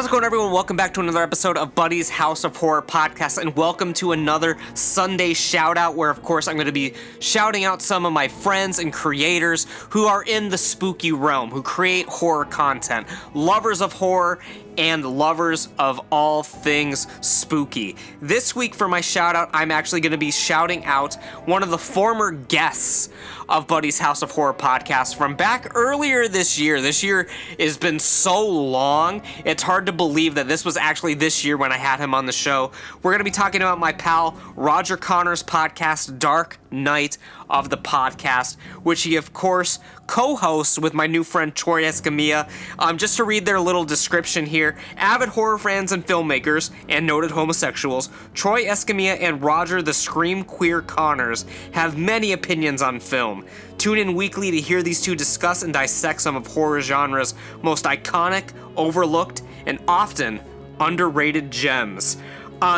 it going, everyone? Welcome back to another episode of Buddy's House of Horror podcast, and welcome to another Sunday Shoutout, where, of course, I'm going to be shouting out some of my friends and creators who are in the spooky realm, who create horror content, lovers of horror, and lovers of all things spooky. This week for my shoutout, I'm actually going to be shouting out one of the former guests of Buddy's House of Horror podcast from back earlier this year. This year has been so long, it's hard to believe that this was actually this year when I had him on the show. We're going to be talking about my pal Roger Connor's podcast, Dark Night of the Podcast, which he, of course, co-hosts with my new friend Troy Escamilla. Just to read their little description here: avid horror fans and filmmakers, and noted homosexuals, Troy Escamilla and Roger the Scream Queer Connors have many opinions on film. Tune in weekly to hear these two discuss and dissect some of horror genre's most iconic, overlooked, and often underrated gems.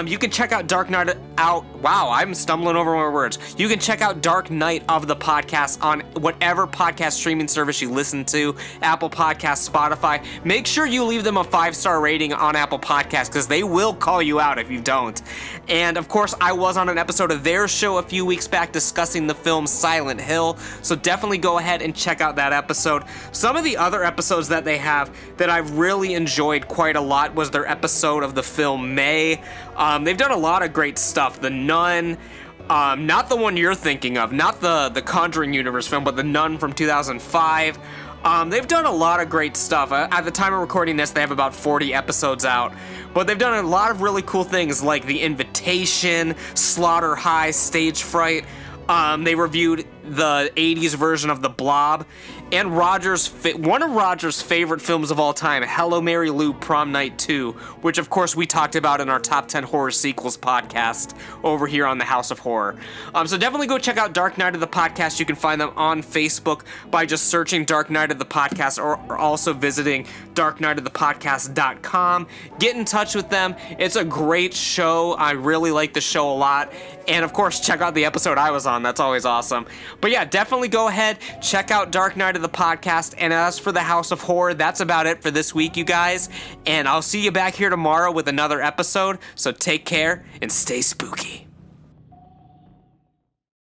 You can check out Dark Night out. Wow, I'm stumbling over my words. You can check out Dark Night of the Podcast on whatever podcast streaming service you listen to, Apple Podcasts, Spotify. Make sure you leave them a 5-star rating on Apple Podcasts, because they will call you out if you don't. And of course, I was on an episode of their show a few weeks back discussing the film Silent Hill, so definitely go ahead and check out that episode. Some of the other episodes that they have that I've really enjoyed quite a lot was their episode of the film May. They've done a lot of great stuff. The Nun, not the one you're thinking of, not the Conjuring Universe film, but The Nun from 2005. They've done a lot of great stuff. At the time of recording this, they have about 40 episodes out. But they've done a lot of really cool things like The Invitation, Slaughter High, Stage Fright. They reviewed the 80s version of The Blob, and one of Roger's favorite films of all time, Hello Mary Lou Prom Night 2, which of course we talked about in our Top 10 Horror Sequels podcast over here on the House of Horror. So definitely go check out Dark Night of the Podcast. You can find them on Facebook by just searching Dark Night of the Podcast, or also visiting darknightofthepodcast.com. Get in touch with them. It's a great show. I really like the show a lot. And of course, check out the episode I was on. That's always awesome. But yeah, definitely go ahead, check out Dark Night of the Podcast. And as for the House of Horror, that's about it for this week, you guys. And I'll see you back here tomorrow with another episode. So take care and stay spooky.